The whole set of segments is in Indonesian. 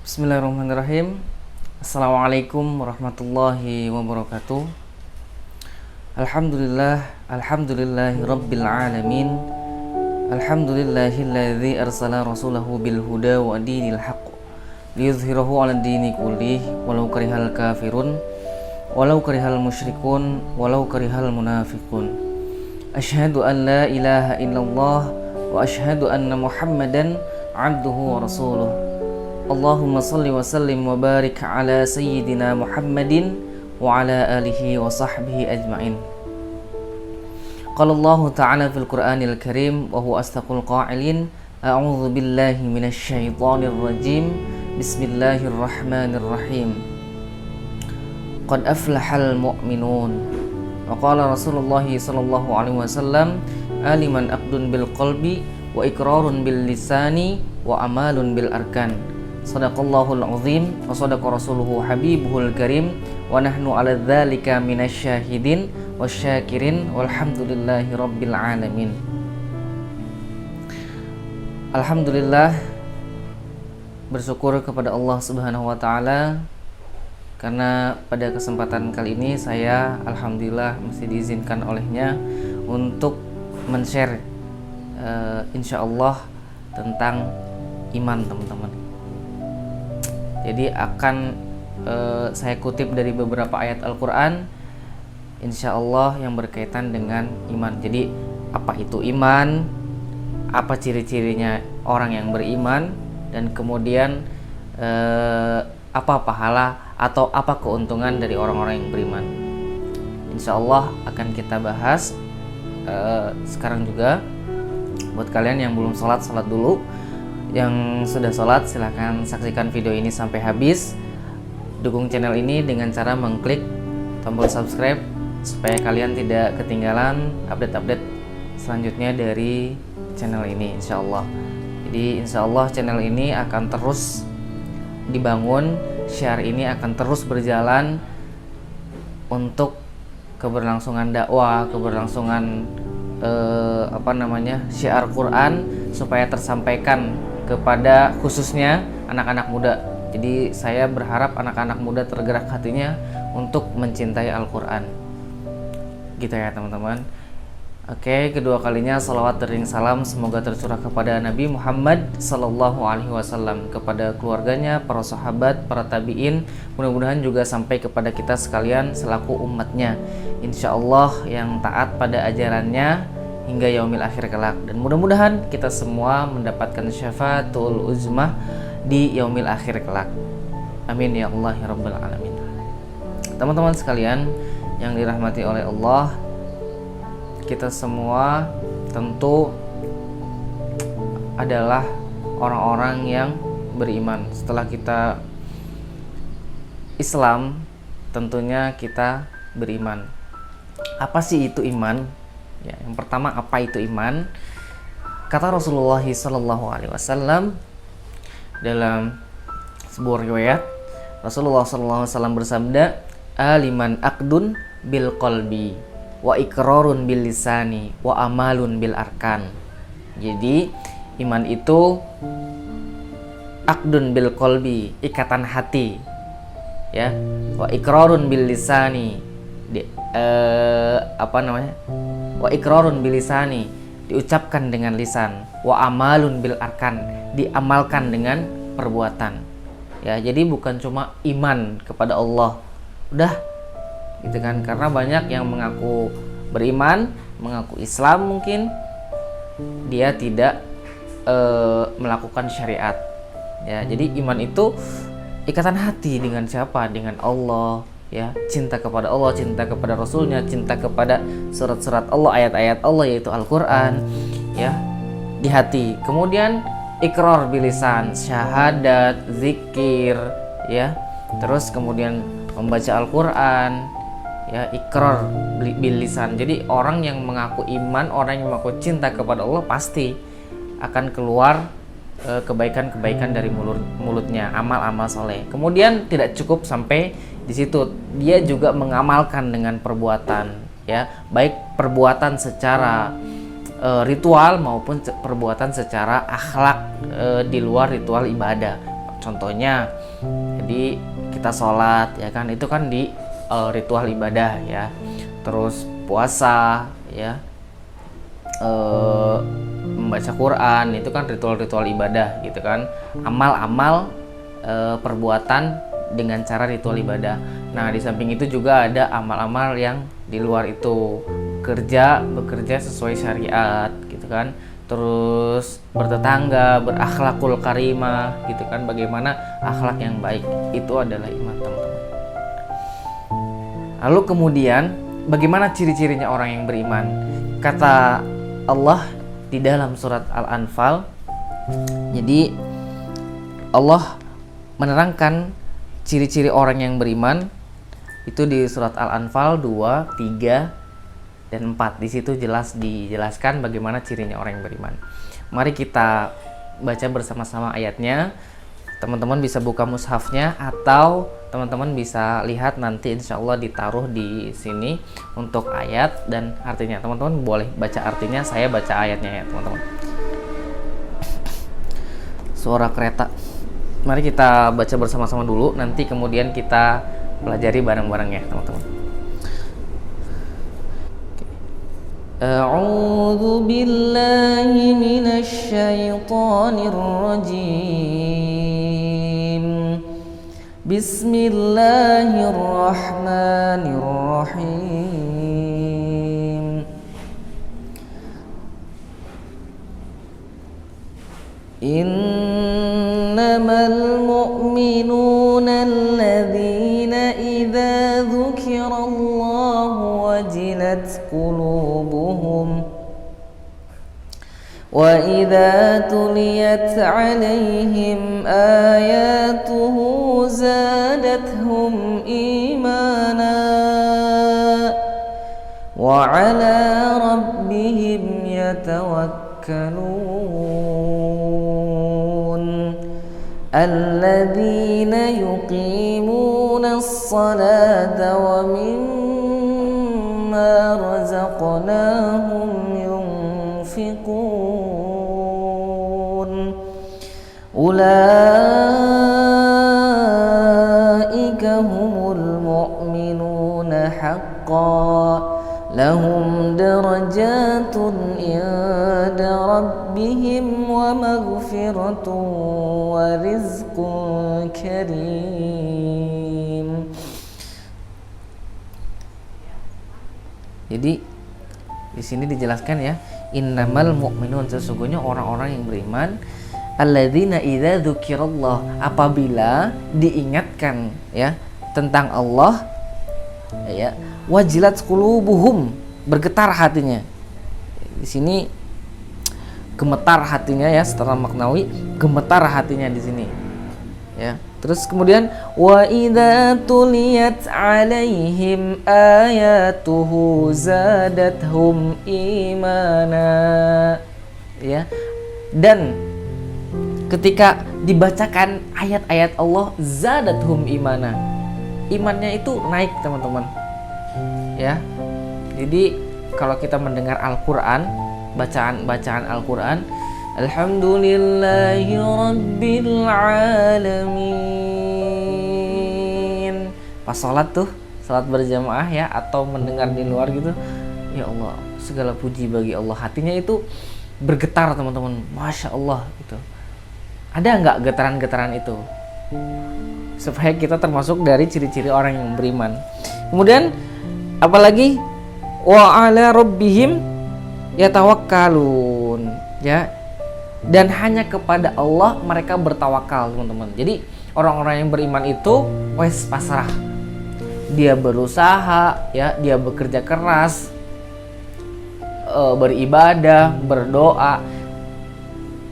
Bismillahirrahmanirrahim. Assalamualaikum warahmatullahi wabarakatuh. Alhamdulillahi rabbil alamin. Alhamdulillahilladzi arsala rasulahu bil huda wa dinil haqq liyuzhirahu 'alad dini kullih walau karihal kafirun walau karihal musyrikun walau karihal munafiqun. Asyhadu an la ilaha illallah wa asyhadu anna Muhammadan 'abduhu wa rasuluh. Allahumma salli wa sallim wa barik ala sayyidina Muhammadin wa ala alihi wa sahbihi ajma'in. Qala Allah ta'ala fil Qur'anil Karim wa huwa asdaqul qa'ilin. A'udzu billahi minasy syaithanir rajim. Bismillahirrahmanirrahim. Qad aflahal mu'minun. Wa qala Rasulullah sallallahu alaihi wasallam, aliman aqdun bil qalbi wa iqrarun bil lisani wa amalun bil arkan. Sadaqallahul azim wa sadaqa rasuluhu habibuhul karim wa nahnu ala dzalika minasyahidin wasyakirin walhamdulillahi rabbil alamin. Alhamdulillah, bersyukur kepada Allah Subhanahu wa taala karena pada kesempatan kali ini saya alhamdulillah masih diizinkan olehnya untuk men-share insyaallah tentang iman, teman-teman. Jadi akan saya kutip dari beberapa ayat Al-Quran insyaallah yang berkaitan dengan iman. Jadi apa itu iman, apa ciri-cirinya orang yang beriman, dan kemudian apa pahala atau apa keuntungan dari orang-orang yang beriman. Insyaallah akan kita bahas sekarang juga. Buat kalian yang belum sholat dulu. Yang sudah sholat silahkan saksikan video ini sampai habis. Dukung channel ini dengan cara mengklik tombol subscribe supaya kalian tidak ketinggalan update-update selanjutnya dari channel ini insyaallah. Jadi insyaallah channel ini akan terus dibangun, share ini akan terus berjalan untuk keberlangsungan dakwah, keberlangsungan syiar Quran supaya tersampaikan kepada khususnya anak-anak muda. Jadi saya berharap anak-anak muda tergerak hatinya untuk mencintai Al-Quran. Gitu ya teman-teman. Oke, kedua kalinya salawat dan salam semoga tercurah kepada Nabi Muhammad sallallahu alaihi wasallam, kepada keluarganya, para sahabat, para tabi'in, mudah-mudahan juga sampai kepada kita sekalian selaku umatnya, insyaallah yang taat pada ajarannya hingga yaumil akhir kelak, dan mudah-mudahan kita semua mendapatkan syafaatul uzmah di yaumil akhir kelak. Amin ya Allah ya rabbal alamin. Teman-teman sekalian yang dirahmati oleh Allah, kita semua tentu adalah orang-orang yang beriman. Setelah kita Islam, tentunya kita beriman. Apa sih itu iman? Ya, yang pertama, apa itu iman? Kata Rasulullah sallallahu alaihi wasallam dalam sebuah riwayat, Rasulullah sallallahu alaihi wasallam bersabda, aliman aqdun bil qalbi wa iqrarun bil lisani wa amalun bil arkan. Jadi iman itu aqdun bil qalbi, ikatan hati, ya, wa iqrarun bil lisani, wa iqrarun bil lisani, diucapkan dengan lisan, wa amalun bil arkan, diamalkan dengan perbuatan. Ya, jadi bukan cuma iman kepada Allah udah gitu kan, karena banyak yang mengaku beriman, mengaku Islam, mungkin dia tidak melakukan syariat. Ya, jadi iman itu ikatan hati dengan siapa? Dengan Allah, ya, cinta kepada Allah, cinta kepada Rasulnya, cinta kepada surat-surat Allah, ayat-ayat Allah yaitu Al-Quran, ya, di hati. Kemudian ikrar bilisan, syahadat, zikir, ya, terus kemudian membaca Al-Quran, ya, ikrar bil lisan. Jadi orang yang mengaku iman, orang yang mengaku cinta kepada Allah pasti akan keluar kebaikan-kebaikan dari mulutnya, amal-amal soleh. Kemudian tidak cukup sampai di situ, dia juga mengamalkan dengan perbuatan, ya, baik perbuatan secara ritual maupun perbuatan secara akhlak di luar ritual ibadah. Contohnya, jadi kita sholat ya kan, itu kan di ritual ibadah ya. Terus puasa ya, membaca Quran itu kan ritual-ritual ibadah gitu kan. Amal-amal perbuatan dengan cara ritual ibadah. Nah, di samping itu juga ada amal-amal yang di luar itu, bekerja sesuai syariat gitu kan. Terus bertetangga, berakhlakul karimah gitu kan, bagaimana akhlak yang baik, itu adalah iman, teman-teman. Lalu kemudian bagaimana ciri-cirinya orang yang beriman? Kata Allah di dalam surat Al-Anfal, jadi Allah menerangkan ciri-ciri orang yang beriman itu di surat Al-Anfal 2, 3 dan 4. Di situ dijelaskan bagaimana cirinya orang yang beriman. Mari kita baca bersama-sama ayatnya. Teman-teman bisa buka mushafnya atau teman-teman bisa lihat nanti insya Allah ditaruh di sini untuk ayat dan artinya. Teman-teman boleh baca artinya, saya baca ayatnya ya teman-teman. Suara kereta. Mari kita baca bersama-sama dulu, nanti kemudian kita pelajari bareng-bareng ya teman-teman. A'udzu billahi minasy syaithanir rajim. Bismillahirrahmanirrahim. Innamal mu'minuna alladzina idza dzukirallahu wajilat qulubuhum wa idza tuliyat 'alaihim ayatuhu zadatuhum imana wa 'ala rabbihim yatawakkalun alladzina yuqimuna as-salata wa mimma razaqnahum yunfiqun ulaika humul mu'minuna haqqan lahum darajatun inda rabbihim wa maghfiratun wa rizqun karim. Jadi di sini dijelaskan ya, innamal mu'minun, sesungguhnya orang-orang yang beriman, alladzina idza dzukirallah, apabila diingatkan ya tentang Allah ya, wajilat qulubuhum, bergetar hatinya. Di sini gemetar hatinya ya, secara maknawi gemetar hatinya di sini. Ya. Terus kemudian wa idza tuliyat 'alaihim ayatuhu zadatuhum imana. Ya. Dan ketika dibacakan ayat-ayat Allah, zadatuhum imana. Imannya itu naik, teman-teman. Ya. Jadi kalau kita mendengar Al-Qur'an, bacaan Al-Qur'an, alhamdulillahi rabbil alamin. Pas sholat tuh, sholat berjamaah ya, atau mendengar di luar gitu, ya Allah, segala puji bagi Allah. Hatinya itu bergetar, teman-teman. Masya Allah gitu. Ada nggak getaran-getaran itu? Supaya kita termasuk dari ciri-ciri orang yang beriman. Kemudian apalagi wa ala rabbihim yatawakkalun, ya, dan hanya kepada Allah mereka bertawakal, teman-teman. Jadi orang-orang yang beriman itu wes pasrah, dia berusaha ya, dia bekerja keras, beribadah, berdoa,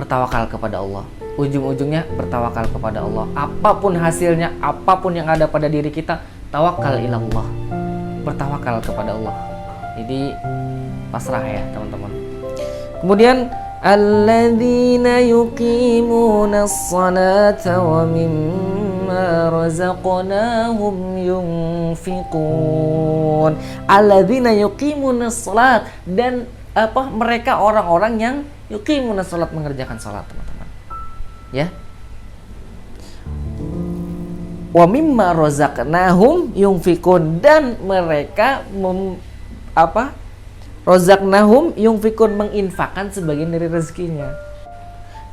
bertawakal kepada Allah. Ujung-ujungnya bertawakal kepada Allah. Apapun hasilnya, apapun yang ada pada diri kita, tawakal ilallah, bertawakal kepada Allah. Jadi pasrah ya, teman-teman. Kemudian alladzina yuqimuna as-salata wa mimma razaqnahum yunfiqun. Alladzina yuqimuna as-salat, dan mereka orang-orang yang yuqimuna as-salat, mengerjakan salat, teman-teman. Ya. wa mimma razaqnahum yunfikun, dan mereka razaqnahum yunfikun, menginfakkan sebagian dari rezekinya.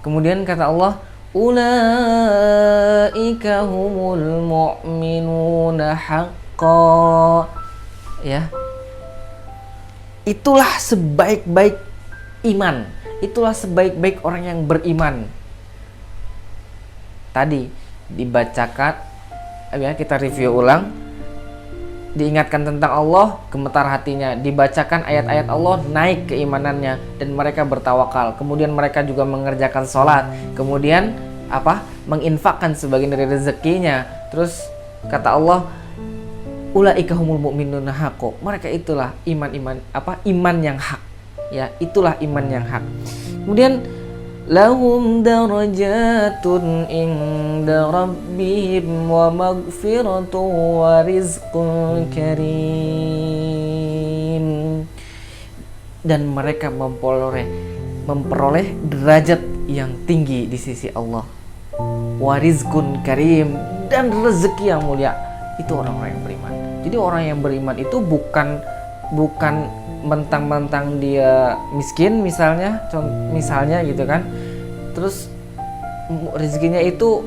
Kemudian kata Allah, ulaika humul mu'minuna haqqan, ya, itulah sebaik-baik iman, itulah sebaik-baik orang yang beriman. Tadi dibacakan, ya, kita review ulang, diingatkan tentang Allah, gemetar hatinya, dibacakan ayat-ayat Allah, naik keimanannya, dan mereka bertawakal. Kemudian mereka juga mengerjakan sholat, kemudian menginfakkan sebagian dari rezekinya. Terus kata Allah, ulaika humul mu'minuna haqqo, mereka itulah iman yang hak, ya, itulah iman yang hak. Kemudian lahum darajatun inda rabbihim wa maghfiratun wa rizqun karim, dan mereka memperoleh derajat yang tinggi di sisi Allah, wa rizqun karim, dan rezeki yang mulia. Itu orang-orang yang beriman. Jadi orang yang beriman itu bukan mentang-mentang dia miskin misalnya gitu kan, terus rezekinya itu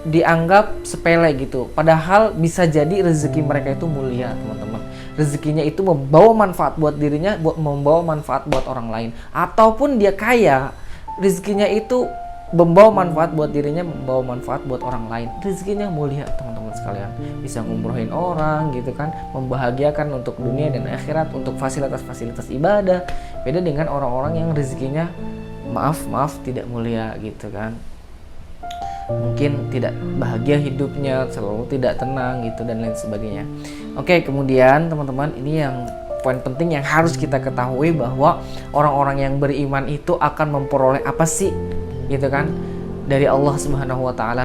dianggap sepele gitu, padahal bisa jadi rezeki mereka itu mulia, teman-teman. Rezekinya itu membawa manfaat buat dirinya, membawa manfaat buat orang lain. Ataupun dia kaya, rezekinya itu membawa manfaat buat dirinya, membawa manfaat buat orang lain. Rezekinya mulia, teman-teman sekalian. Bisa ngumrohin orang gitu kan, membahagiakan untuk dunia dan akhirat, untuk fasilitas-fasilitas ibadah. Beda dengan orang-orang yang rezekinya maaf tidak mulia gitu kan. Mungkin tidak bahagia hidupnya, selalu tidak tenang gitu, dan lain sebagainya. Oke, kemudian teman-teman, ini yang poin penting yang harus kita ketahui, bahwa orang-orang yang beriman itu akan memperoleh apa sih gitu kan dari Allah Subhanahu wa taala.